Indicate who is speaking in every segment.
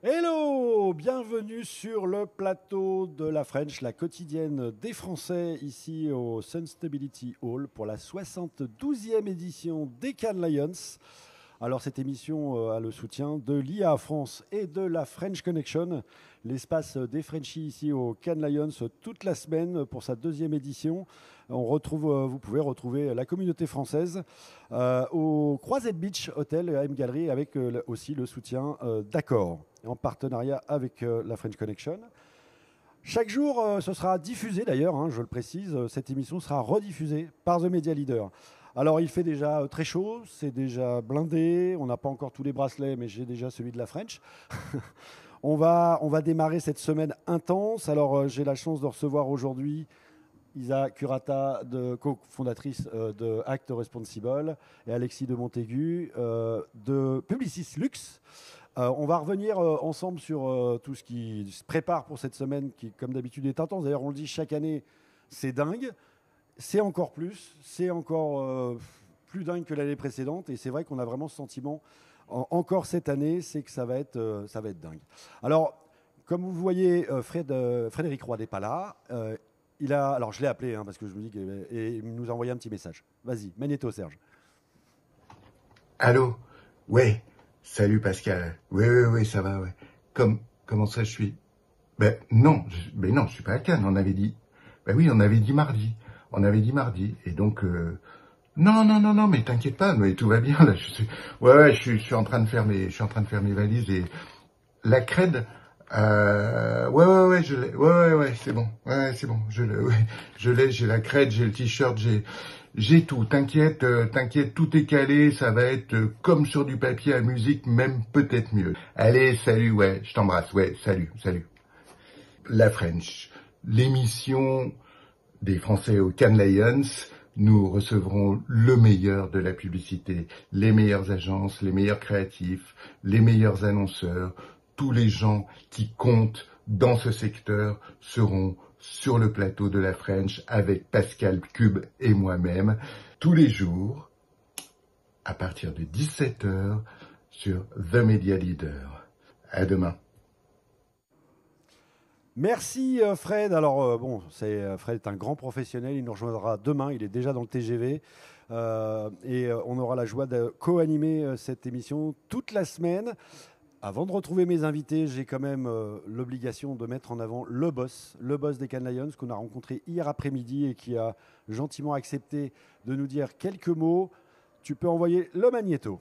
Speaker 1: Hello, bienvenue sur le plateau de la French, la quotidienne des Français, ici au Sunstability Hall pour la 72e édition des Cannes Lions. Alors cette émission a le soutien de l'IA France et de la French Connection, l'espace des Frenchies ici au Cannes Lions toute la semaine pour sa deuxième édition. Vous pouvez retrouver la communauté française au Croisette Beach Hotel AM Gallery avec aussi le soutien d'Accor, en partenariat avec la French Connection. Chaque jour, ce sera diffusé d'ailleurs, je le précise, cette émission sera rediffusée par The Media Leader. Alors il fait déjà très chaud, c'est déjà blindé, on n'a pas encore tous les bracelets, mais j'ai déjà celui de la French. On va démarrer cette semaine intense. Alors j'ai la chance de recevoir aujourd'hui Isa Curata, cofondatrice de Act Responsible, et Alexis de Montaigu de Publicis Luxe. On va revenir ensemble sur tout ce qui se prépare pour cette semaine qui, comme d'habitude, est intense. D'ailleurs, on le dit chaque année, c'est dingue. C'est encore plus. C'est encore plus dingue que l'année précédente. Et c'est vrai qu'on a vraiment ce sentiment, encore cette année, c'est que ça va être dingue. Alors, comme vous voyez, Frédéric Roy n'est pas là. Alors, je l'ai appelé parce que je me dis qu'il nous a envoyé un petit message. Vas-y, Magnéto, Serge.
Speaker 2: Allô? Ouais. Salut Pascal. Oui, ça va, ouais. Comment ça je suis? Non, je suis pas à Cannes, on avait dit. Oui, on avait dit mardi. Et donc, non, mais t'inquiète pas, mais tout va bien, là, je suis en train de faire mes valises et la crède, je l'ai, c'est bon, je l'ai, j'ai la crède, j'ai le t-shirt, j'ai tout, t'inquiète, tout est calé, ça va être comme sur du papier à musique, même peut-être mieux. Allez, salut, ouais, je t'embrasse, ouais, salut. La French, l'émission des Français aux Cannes Lions, nous recevrons le meilleur de la publicité, les meilleures agences, les meilleurs créatifs, les meilleurs annonceurs, tous les gens qui comptent dans ce secteur seront sur le plateau de la French avec Pascal Cube et moi-même, tous les jours, à partir de 17h, sur The Media Leader. À demain.
Speaker 1: Merci Fred. Alors Fred est un grand professionnel, il nous rejoindra demain, il est déjà dans le TGV et on aura la joie de co-animer cette émission toute la semaine. Avant de retrouver mes invités, j'ai quand même l'obligation de mettre en avant le boss des Cannes Lions qu'on a rencontré hier après-midi et qui a gentiment accepté de nous dire quelques mots. Tu peux envoyer le magnéto.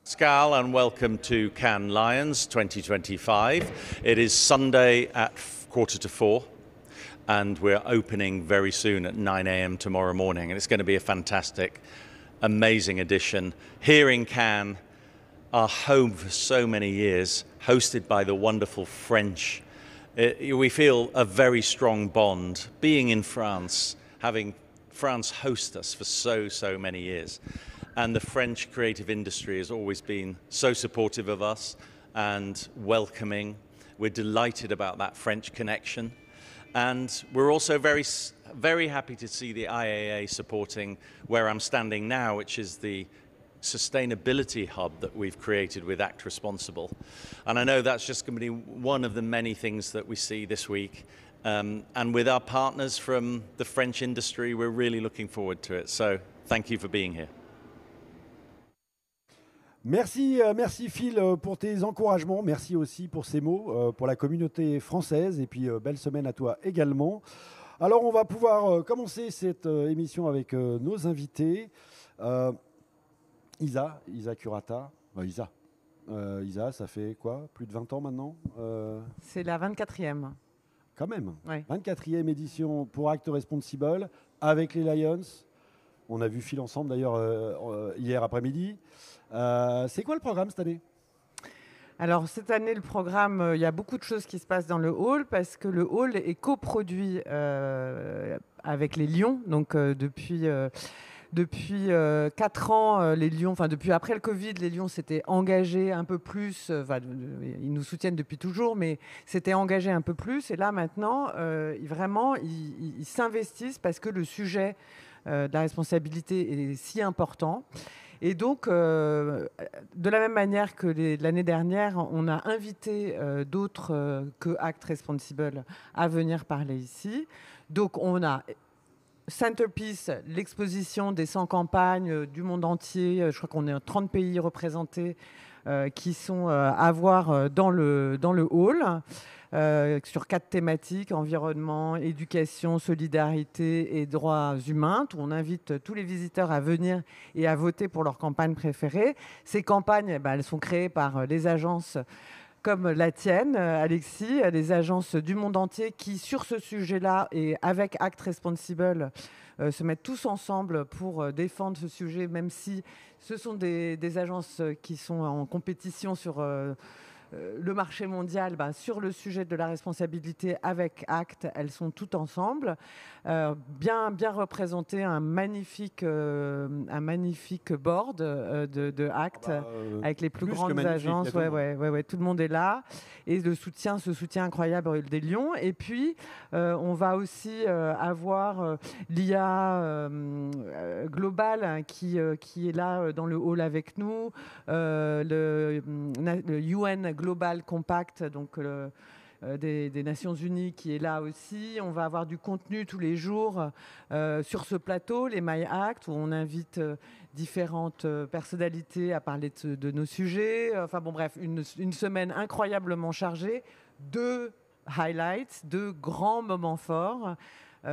Speaker 3: Pascal, and welcome to Cannes Lions 2025. It is Sunday at 3:45, and we're opening very soon at 9 a.m. tomorrow morning, and it's going to be a fantastic, amazing edition here in Cannes, our home for so many years, hosted by the wonderful French. We feel a very strong bond, being in France, having France host us for so many years. And the French creative industry has always been so supportive of us and welcoming. We're delighted about that French connection. And we're also very happy to see the IAA supporting where I'm standing now, which is the sustainability hub that we've created with Act Responsible. And I know that's just going to be one of the many things that we see this week. And with our partners from the French industry, we're really looking forward to it. So thank you for being here.
Speaker 1: Merci Phil pour tes encouragements. Merci aussi pour ces mots pour la communauté française. Et puis belle semaine à toi également. Alors on va pouvoir commencer cette émission avec nos invités. Isa Curata. Isa, ça fait quoi? Plus de 20 ans maintenant
Speaker 4: C'est la 24e.
Speaker 1: Quand même.
Speaker 4: Ouais.
Speaker 1: 24e édition pour Act Responsible avec les Lions. On a vu Phil ensemble d'ailleurs hier après-midi. C'est quoi le programme cette année?
Speaker 4: Alors cette année, le programme, il y a beaucoup de choses qui se passent dans le hall parce que le hall est coproduit avec les Lions. Donc depuis 4 ans, les Lions, enfin depuis après le Covid, les Lions s'étaient engagés un peu plus. Ils nous soutiennent depuis toujours, mais s'étaient engagés un peu plus. Et là maintenant, ils s'investissent parce que le sujet de la responsabilité est si important. Et donc, de la même manière que l'année dernière, on a invité d'autres que Act Responsible à venir parler ici. Donc, on a Centerpiece, l'exposition des 100 campagnes du monde entier. Je crois qu'on est en 30 pays représentés qui sont à voir dans le hall. Sur 4 thématiques, environnement, éducation, solidarité et droits humains, où on invite tous les visiteurs à venir et à voter pour leur campagne préférée. Ces campagnes, elles sont créées par les agences comme la tienne, Alexis, les agences du monde entier qui, sur ce sujet-là, et avec Act Responsible, se mettent tous ensemble pour défendre ce sujet, même si ce sont des agences qui sont en compétition sur le marché mondial, sur le sujet de la responsabilité avec Act, elles sont toutes ensemble. Bien représenté, un magnifique board de Act avec les plus grandes agences. Ouais, tout le monde est là. Et ce soutien incroyable des Lions. Et puis, on va aussi avoir l'IA Global qui est là dans le hall avec nous, le UN Global Compact, donc des Nations Unies qui est là aussi. On va avoir du contenu tous les jours sur ce plateau, les My Act, où on invite différentes personnalités à parler de nos sujets. Enfin bon, bref, une semaine incroyablement chargée, 2 highlights, 2 grands moments forts.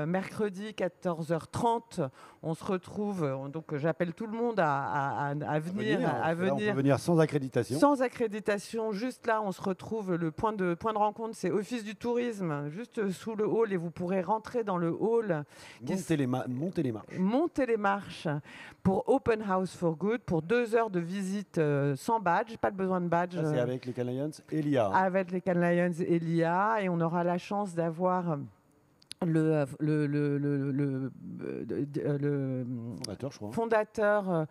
Speaker 4: Mercredi 14h30, on se retrouve. Donc j'appelle tout le monde à venir.
Speaker 1: Là, on peut venir sans accréditation.
Speaker 4: Sans accréditation, juste là, on se retrouve. Le point de rencontre, c'est Office du tourisme, juste sous le hall, et vous pourrez rentrer dans le hall.
Speaker 1: Montez les marches.
Speaker 4: Montez les marches pour Open House for Good, pour 2 heures de visite sans badge, pas de besoin de badge.
Speaker 1: Ça, c'est avec les Cannes Lions et l'IA.
Speaker 4: Avec les Cannes Lions et l'IA, et on aura la chance d'avoir le
Speaker 1: fondateur, je crois.
Speaker 4: Fondateur,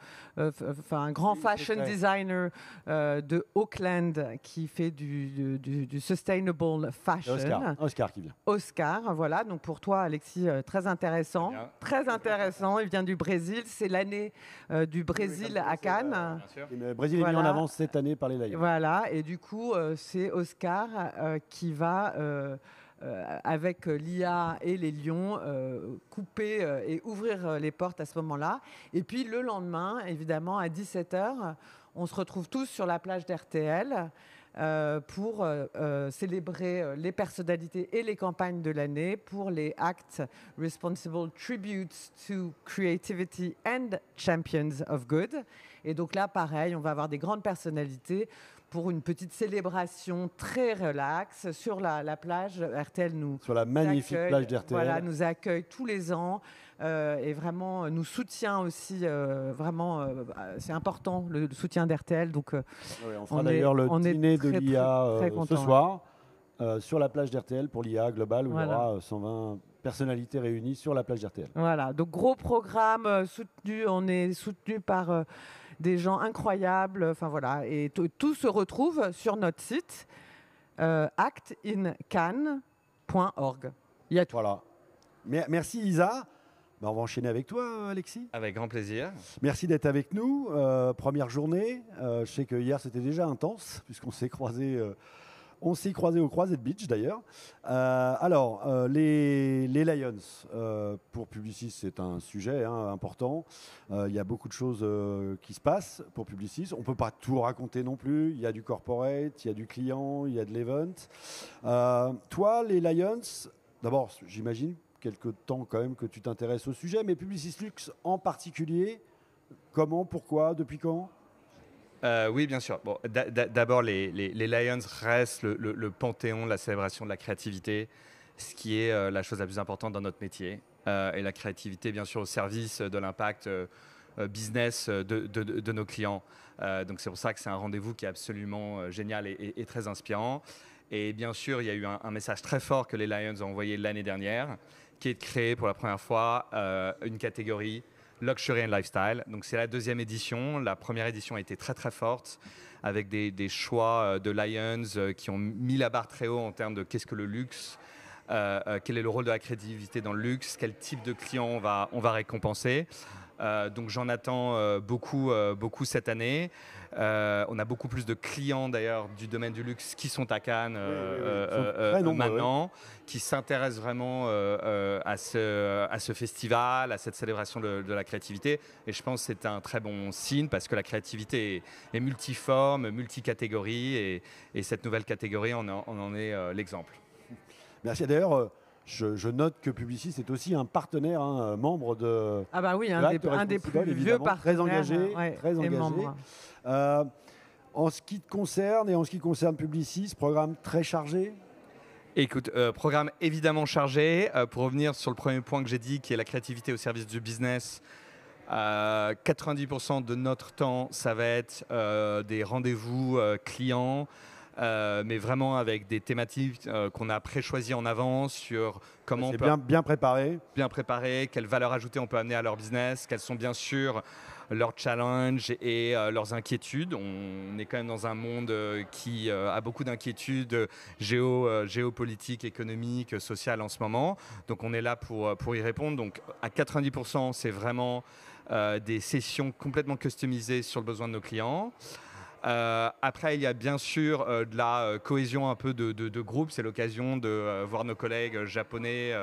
Speaker 4: un grand fashion designer de Auckland qui fait du sustainable fashion.
Speaker 1: Oscar qui vient.
Speaker 4: Oscar, voilà. Donc pour toi, Alexis, très intéressant. Très intéressant. Il vient du Brésil. C'est l'année du Brésil à Cannes.
Speaker 1: Le Brésil est mis en avance cette année par les Lions.
Speaker 4: Voilà. Et du coup, c'est Oscar qui va... avec l'IA et les Lions, couper et ouvrir les portes à ce moment-là. Et puis le lendemain, évidemment, à 17h, on se retrouve tous sur la plage d'RTL pour célébrer les personnalités et les campagnes de l'année pour les Act Responsible Tributes to Creativity and Champions of Good. Et donc là, pareil, on va avoir des grandes personnalités pour une petite célébration très relaxe sur la plage. RTL
Speaker 1: sur la magnifique plage d'RTL.
Speaker 4: Voilà, nous accueille tous les ans et vraiment nous soutient aussi. C'est important le soutien d'RTL. Donc,
Speaker 1: on fera d'ailleurs le dîner de l'IA ce soir sur la plage d'RTL pour l'IA Global où il y aura 120 personnalités réunies sur la plage d'RTL.
Speaker 4: Voilà, donc gros programme soutenu. On est soutenu par des gens incroyables, enfin voilà, et tout se retrouve sur notre site actincannes.org. Il y a tout.
Speaker 1: Voilà. Merci Isa. On va enchaîner avec toi, Alexis.
Speaker 5: Avec grand plaisir.
Speaker 1: Merci d'être avec nous. Première journée. Je sais que hier c'était déjà intense puisqu'on s'est croisés. On s'est croisés au Croisette Beach d'ailleurs. Les Lions, pour Publicis, c'est un sujet important. Il y a beaucoup de choses qui se passent pour Publicis. On ne peut pas tout raconter non plus. Il y a du corporate, il y a du client, il y a de l'event. Toi, les Lions, d'abord, j'imagine quelque temps quand même que tu t'intéresses au sujet, mais Publicis Luxe en particulier, comment, pourquoi, depuis quand ?
Speaker 5: Oui, bien sûr. Bon, d'abord, les Lions restent le panthéon de la célébration de la créativité, ce qui est la chose la plus importante dans notre métier. Et la créativité, bien sûr, au service de l'impact business de nos clients. Donc, c'est pour ça que c'est un rendez-vous qui est absolument génial et très inspirant. Et bien sûr, il y a eu un message très fort que les Lions ont envoyé l'année dernière, qui est de créer pour la première fois une catégorie Luxury and Lifestyle. Donc c'est la 2e édition. La première édition a été très très forte avec des choix de Lions qui ont mis la barre très haut en termes de qu'est-ce que le luxe, quel est le rôle de la créativité dans le luxe, quel type de client on va récompenser. Donc j'en attends beaucoup cette année. On a beaucoup plus de clients d'ailleurs du domaine du luxe qui sont à Cannes maintenant, qui s'intéressent vraiment à ce festival, à cette célébration de la créativité. Et je pense que c'est un très bon signe parce que la créativité est multiforme, multicatégorie et cette nouvelle catégorie, on en est l'exemple.
Speaker 1: Merci. D'ailleurs, je note que Publicis est aussi un partenaire, membre de.
Speaker 4: Ah bah oui, un des plus vieux partenaires.
Speaker 1: Très engagé.
Speaker 4: Ouais,
Speaker 1: très engagé. En ce qui te concerne et en ce qui concerne Publicis, programme très chargé.
Speaker 5: Écoute, programme évidemment chargé. Pour revenir sur le premier point que j'ai dit, qui est la créativité au service du business, 90% de notre temps, ça va être des rendez-vous clients. Mais vraiment avec des thématiques qu'on a pré-choisies en avance sur comment on peut
Speaker 1: bien préparé.
Speaker 5: Bien préparé, quelle valeur ajoutée on peut amener à leur business, quels sont bien sûr leurs challenges et leurs inquiétudes. On est quand même dans un monde qui a beaucoup d'inquiétudes géopolitiques, économiques, sociales en ce moment. Donc on est là pour y répondre. Donc à 90%, c'est vraiment des sessions complètement customisées sur le besoin de nos clients. Après, il y a bien sûr de la cohésion un peu de groupe. C'est l'occasion de voir nos collègues japonais,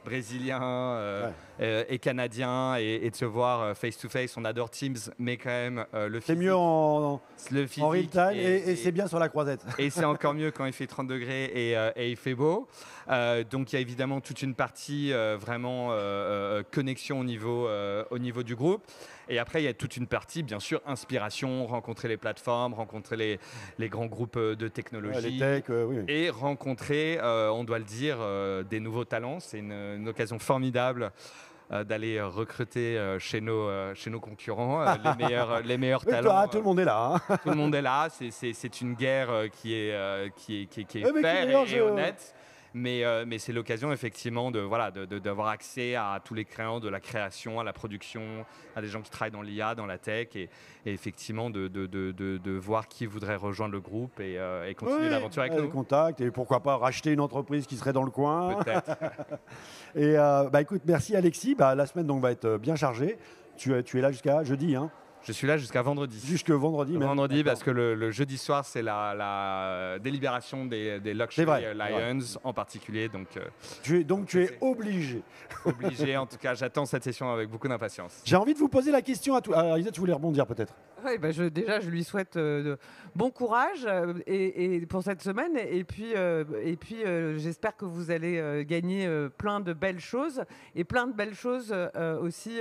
Speaker 5: brésiliens et canadiens et de se voir face-to-face. On adore Teams, mais quand même le physique.
Speaker 1: C'est mieux en real time et c'est bien sur la croisette.
Speaker 5: Et c'est encore mieux quand il fait 30 degrés et il fait beau. Donc il y a évidemment toute une partie vraiment connexion au niveau du groupe. Et après, il y a toute une partie, bien sûr, inspiration, rencontrer les plateformes, rencontrer les grands groupes de technologie.
Speaker 1: Les tech, oui.
Speaker 5: Et rencontrer, on doit le dire, des nouveaux talents. C'est une occasion formidable d'aller recruter chez nos concurrents les meilleurs talents.
Speaker 1: Tout le monde est là.
Speaker 5: Tout le monde est là. C'est une guerre qui est fair et honnête. Mais c'est l'occasion effectivement d'avoir accès à tous les créants de la création, à la production, à des gens qui travaillent dans l'IA, dans la tech et effectivement de voir qui voudrait rejoindre le groupe et continuer l'aventure avec nous.
Speaker 1: Contacts et pourquoi pas racheter une entreprise qui serait dans le coin.
Speaker 5: Peut-être.
Speaker 1: Et écoute, merci Alexis. La semaine donc va être bien chargée. Tu es là jusqu'à jeudi, hein?
Speaker 5: Je suis là jusqu'à vendredi.
Speaker 1: Jusque vendredi même.
Speaker 5: Vendredi, parce que le jeudi soir, c'est la délibération des Luxury Lions en particulier. Donc,
Speaker 1: tu es obligé.
Speaker 5: Obligé, en tout cas, j'attends cette session avec beaucoup d'impatience.
Speaker 1: J'ai envie de vous poser la question à tous. Alors, Lisa, tu voulais rebondir peut-être?
Speaker 4: Oui, déjà, je lui souhaite bon courage et pour cette semaine. Et puis j'espère que vous allez gagner plein de belles choses et plein de belles choses aussi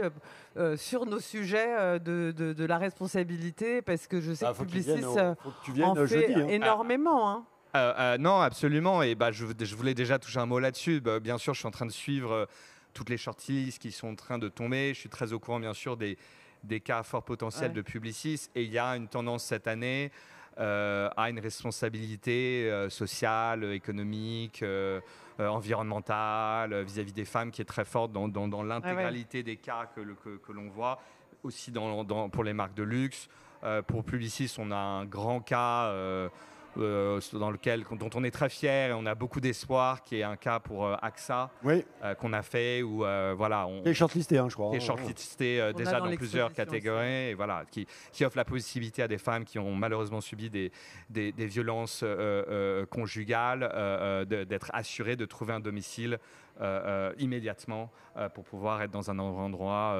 Speaker 4: sur nos sujets de la responsabilité, parce que je sais que Publicis en fait jeudi, énormément.
Speaker 5: Non, absolument. Et je voulais déjà toucher un mot là-dessus. Bien sûr, je suis en train de suivre toutes les shortlists qui sont en train de tomber. Je suis très au courant, bien sûr, des cas fort potentiels de Publicis. Et il y a une tendance cette année à une responsabilité sociale, économique, environnementale vis-à-vis des femmes qui est très forte dans l'intégralité des cas que l'on voit. Aussi pour les marques de luxe. Pour Publicis, on a un grand cas dont on est très fier et on a beaucoup d'espoir, qui est un cas pour AXA qu'on a fait où on
Speaker 1: est shortlisté, je crois.
Speaker 5: Est shortlisté déjà dans plusieurs catégories et qui offre la possibilité à des femmes qui ont malheureusement subi des violences conjugales d'être assurées de trouver un domicile immédiatement pour pouvoir être dans un endroit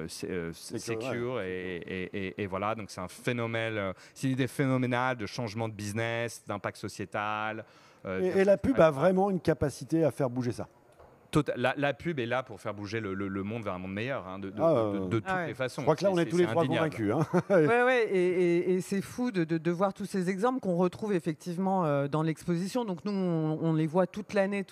Speaker 5: secure et voilà. Donc c'est un phénomène, c'est une idée phénoménale de changement de business, d'impact sociétal.
Speaker 1: Et la pub a vraiment une capacité à faire bouger ça.
Speaker 5: La pub est là pour faire bouger le monde vers un monde meilleur, de toutes les façons.
Speaker 1: Je crois que là, on est tous les trois convaincus.
Speaker 4: Et c'est fou de voir tous ces exemples qu'on retrouve effectivement dans l'exposition. Donc nous, on les voit toute l'année.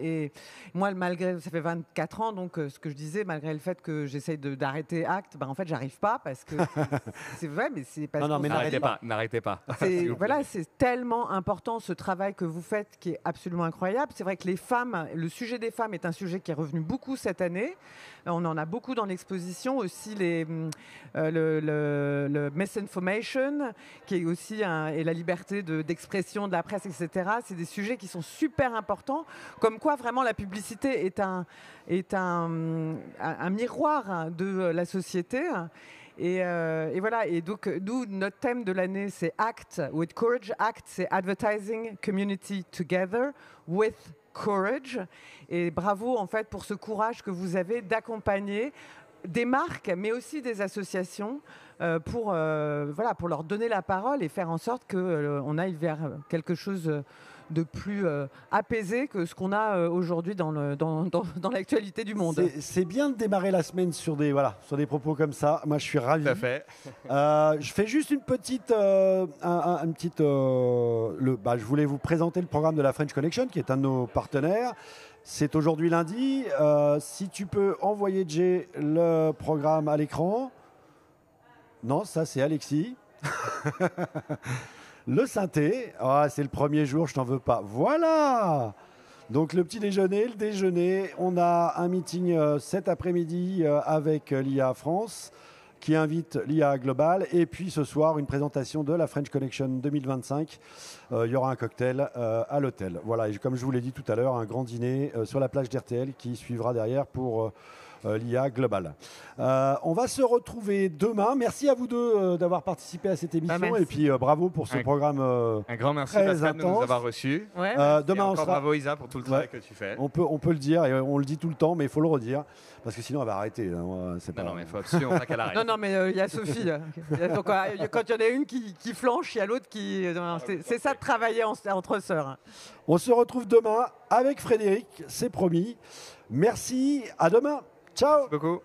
Speaker 4: Et moi, malgré, ça fait 24 ans, donc ce que je disais, malgré le fait que j'essaye d'arrêter Act, en fait, j'arrive pas parce que c'est vrai, mais c'est parce que...
Speaker 5: Non, mais n'arrêtez pas.
Speaker 4: C'est tellement important ce travail que vous faites qui est absolument incroyable. C'est vrai que les femmes, le sujet des femmes femmes est un sujet qui est revenu beaucoup cette année. On en a beaucoup dans l'exposition, aussi le misinformation, qui est aussi et la liberté d'expression de la presse, etc. C'est des sujets qui sont super importants, comme quoi vraiment la publicité est un miroir de la société. Et voilà, et donc nous, notre thème de l'année, c'est ACT, with courage. ACT, c'est Advertising Community Together with Courage. Et bravo en fait pour ce courage que vous avez d'accompagner des marques, mais aussi des associations pour leur donner la parole et faire en sorte qu'on aille vers quelque chose de plus apaisé que ce qu'on a aujourd'hui dans l'actualité du monde.
Speaker 1: C'est bien de démarrer la semaine sur des propos comme ça. Moi, je suis ravi.
Speaker 5: Tout à fait.
Speaker 1: Je fais juste une petite... je voulais vous présenter le programme de la French Connection, qui est un de nos partenaires. C'est aujourd'hui lundi. Si tu peux envoyer, Jay, le programme à l'écran. Non, ça, c'est Alexis. Le synthé, c'est le premier jour, je t'en veux pas. Voilà. Donc le petit déjeuner, le déjeuner. On a un meeting cet après-midi avec l'IA France qui invite l'IA Global. Et puis ce soir, une présentation de la French Connection 2025. Il y aura un cocktail à l'hôtel. Voilà, et comme je vous l'ai dit tout à l'heure, un grand dîner sur la plage d'RTL qui suivra derrière pour... l'IA Global. On va se retrouver demain. Merci à vous deux d'avoir participé à cette émission et puis bravo pour ce programme
Speaker 5: un grand merci
Speaker 1: très
Speaker 5: Pascal de nous
Speaker 1: intense.
Speaker 5: avoir reçus.
Speaker 4: Ouais,
Speaker 1: demain on sera...
Speaker 5: Bravo Isa pour tout le travail que tu fais.
Speaker 1: On peut le dire et on le dit tout le temps, mais il faut le redire parce que sinon elle va arrêter.
Speaker 5: Non, mais il faut absolument pas qu'elle arrête.
Speaker 4: Non, mais il y a Sophie. Donc, quand il y en a une qui flanche, il y a l'autre qui... C'est ça de travailler entre sœurs.
Speaker 1: On se retrouve demain avec Frédéric, c'est promis. Merci, à demain. Ciao.
Speaker 5: Merci beaucoup.